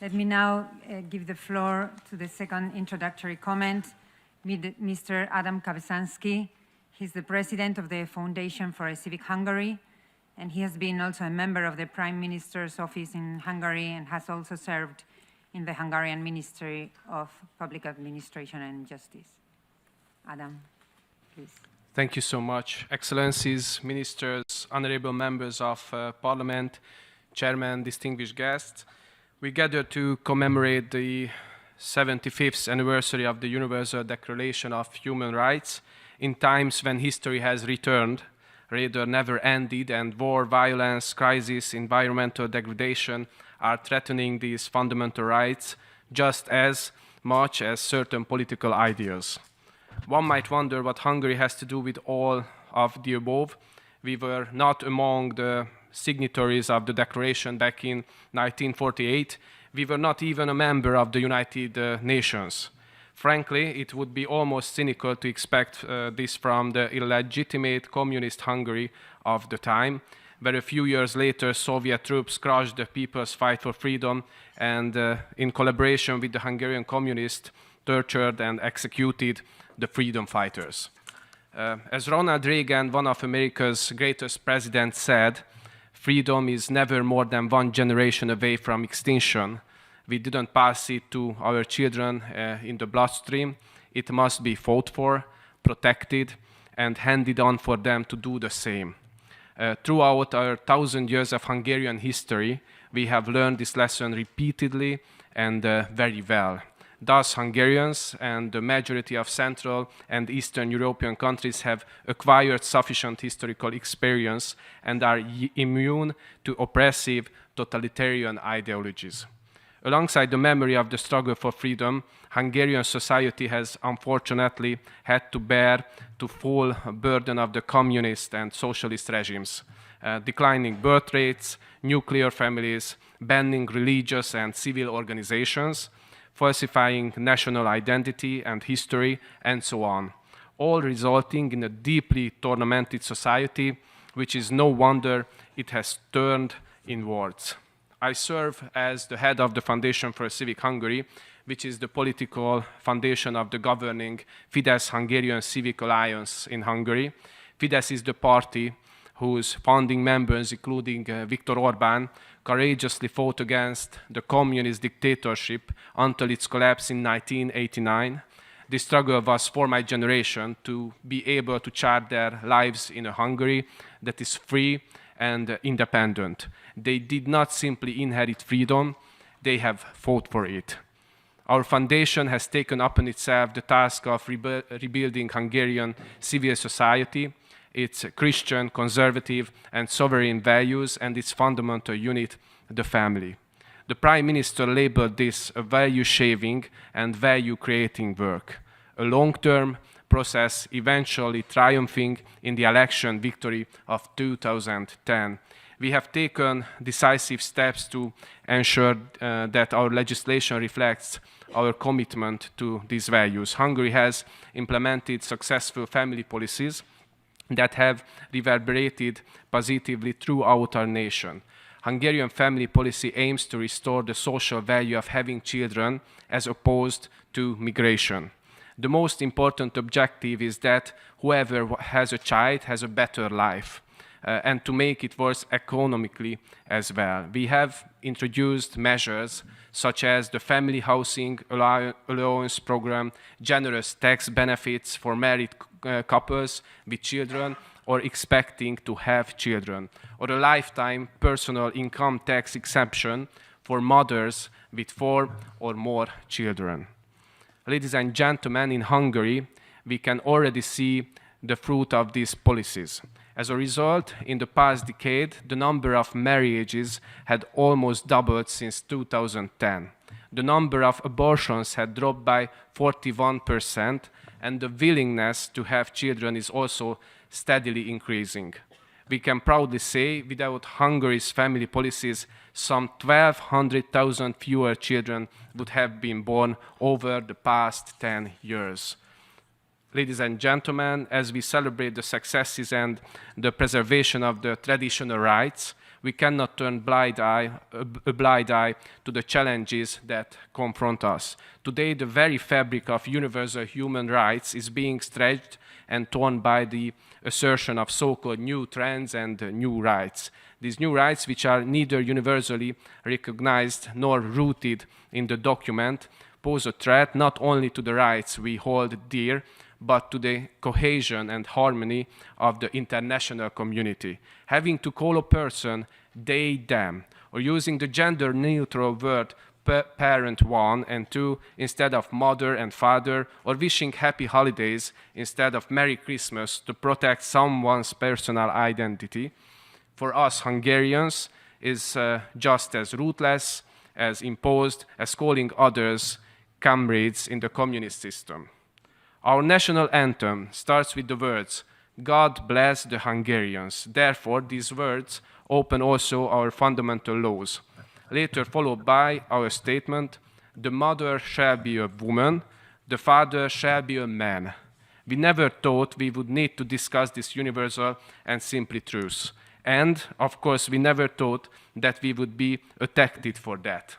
Let me now give the floor to the second introductory comment, Mr. Ádám Kavecsánszki. He's the president of the Foundation for a Civic Hungary, and he has been also a member of the Prime Minister's office in Hungary and has also served in the Hungarian Ministry of Public Administration and Justice. Ádám, please. Thank you so much. Excellencies, ministers, honorable members of Parliament, Chairman, distinguished guests. We gather to commemorate the 75th anniversary of the Universal Declaration of Human Rights in times when history has returned, rather never ended, and war, violence, crisis, environmental degradation are threatening these fundamental rights just as much as certain political ideas. One might wonder what Hungary has to do with all of the above. We were not among the signatories of the declaration back in 1948. We were not even a member of the United Nations. Frankly, it would be almost cynical to expect this from the illegitimate communist Hungary of the time, where a few years later Soviet troops crushed the people's fight for freedom and, in collaboration with the Hungarian communists, tortured and executed the freedom fighters. As Ronald Reagan, one of America's greatest presidents, said, freedom is never more than one generation away from extinction. We didn't pass it to our children in the bloodstream. It must be fought for, protected, and handed on for them to do the same. Throughout our 1,000 years of Hungarian history, we have learned this lesson repeatedly and very well. Thus, Hungarians and the majority of Central and Eastern European countries have acquired sufficient historical experience and are immune to oppressive totalitarian ideologies. Alongside the memory of the struggle for freedom, Hungarian society has unfortunately had to bear the full burden of the communist and socialist regimes. Declining birth rates, nuclear families, banning religious and civil organizations, falsifying national identity and history, and so on, all resulting in a deeply tormented society, which is no wonder it has turned inwards. I serve as the head of the Foundation for a Civic Hungary, which is the political foundation of the governing Fidesz-Hungarian Civic Alliance in Hungary. Fidesz is the party whose founding members, including Viktor Orbán, courageously fought against the communist dictatorship until its collapse in 1989. The struggle was for my generation to be able to chart their lives in a Hungary that is free and independent. They did not simply inherit freedom, they have fought for it. Our foundation has taken upon itself the task of rebuilding Hungarian civil society, its Christian, conservative, and sovereign values, and its fundamental unit, the family. The Prime Minister labeled this a value-shaping and value-creating work, a long-term process eventually triumphing in the election victory of 2010. We have taken decisive steps to ensure that our legislation reflects our commitment to these values. Hungary has implemented successful family policies that have reverberated positively throughout our nation. Hungarian family policy aims to restore the social value of having children as opposed to migration. The most important objective is that whoever has a child has a better life, and to make it worse economically as well. We have introduced measures such as the Family Housing Allowance Program, generous tax benefits for married couples with children or expecting to have children, or a lifetime personal income tax exemption for mothers with 4 or more children. Ladies and gentlemen, in Hungary, we can already see the fruit of these policies. As a result, in the past decade, the number of marriages had almost doubled since 2010. The number of abortions had dropped by 41%, and the willingness to have children is also steadily increasing. We can proudly say, without Hungary's family policies, some 1,200,000 fewer children would have been born over the past 10 years. ladies and gentlemen, as we celebrate the successes and the preservation of the traditional rights, we cannot turn a blind eye to the challenges that confront us. Today, the very fabric of universal human rights is being stretched and torn by the assertion of so-called new trends and new rights. These new rights, which are neither universally recognized nor rooted in the document, pose a threat not only to the rights we hold dear, but to the cohesion and harmony of the international community. Having to call a person they, them, or using the gender-neutral word parent one and two instead of mother and father, or wishing happy holidays instead of Merry Christmas to protect someone's personal identity, for us Hungarians is just as ruthless, as imposed, as calling others comrades in the communist system. Our national anthem starts with the words, God bless the Hungarians. Therefore, these words open also our fundamental laws. Later followed by our statement, the mother shall be a woman, the father shall be a man. We never thought we would need to discuss this universal and simple truth. And, of course, we never thought that we would be attacked for that.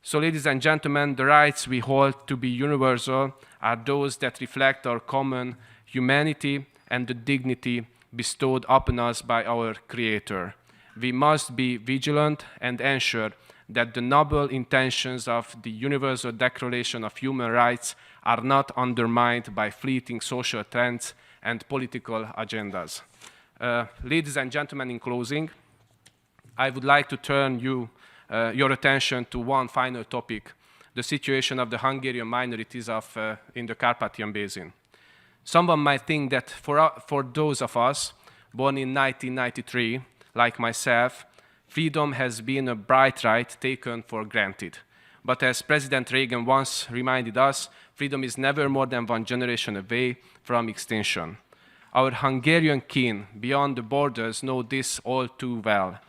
So, ladies and gentlemen, the rights we hold to be universal are those that reflect our common humanity and the dignity bestowed upon us by our Creator. We must be vigilant and ensure that the noble intentions of the Universal Declaration of Human Rights are not undermined by fleeting social trends and political agendas. Ladies and gentlemen, in closing, I would like to turn your attention to one final topic, the situation of the Hungarian minorities in the Carpathian Basin. Someone might think that for those of us born in 1993, like myself, freedom has been a bright right taken for granted. But as President Reagan once reminded us, freedom is never more than one generation away from extinction. Our Hungarian kin beyond the borders know this all too well.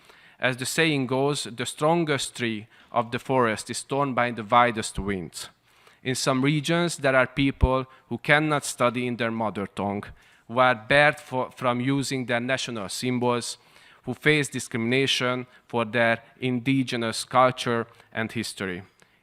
As the saying goes, the strongest tree of the forest is torn by the widest winds. In some regions, there are people who cannot study in their mother tongue, who are barred from using their national symbols, who face discrimination for their indigenous culture and history.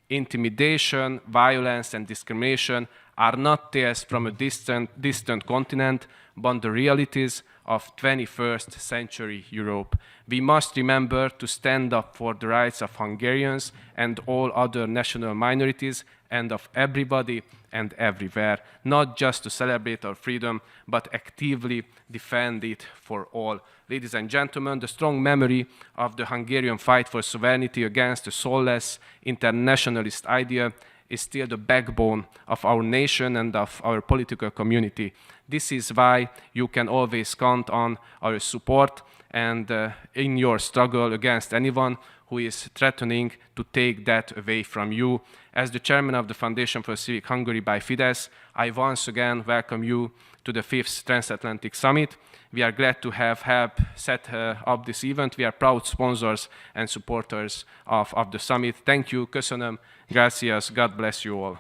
Intimidation, violence, and discrimination are not tales from a distant continent, but the realities of 21st century Europe. We must remember to stand up for the rights of Hungarians and all other national minorities and of everybody and everywhere, not just to celebrate our freedom, but actively defend it for all. Ladies and gentlemen, the strong memory of the Hungarian fight for sovereignty against the soulless internationalist idea is still the backbone of our nation and of our political community. This is why you can always count on our support and in your struggle against anyone who is threatening to take that away from you. As the chairman of the Foundation for Civic Hungary by Fidesz, I once again welcome you to the 5th Transatlantic Summit. We are glad to have helped set up this event. We are proud sponsors and supporters of the summit. Thank you, köszönöm, gracias, God bless you all.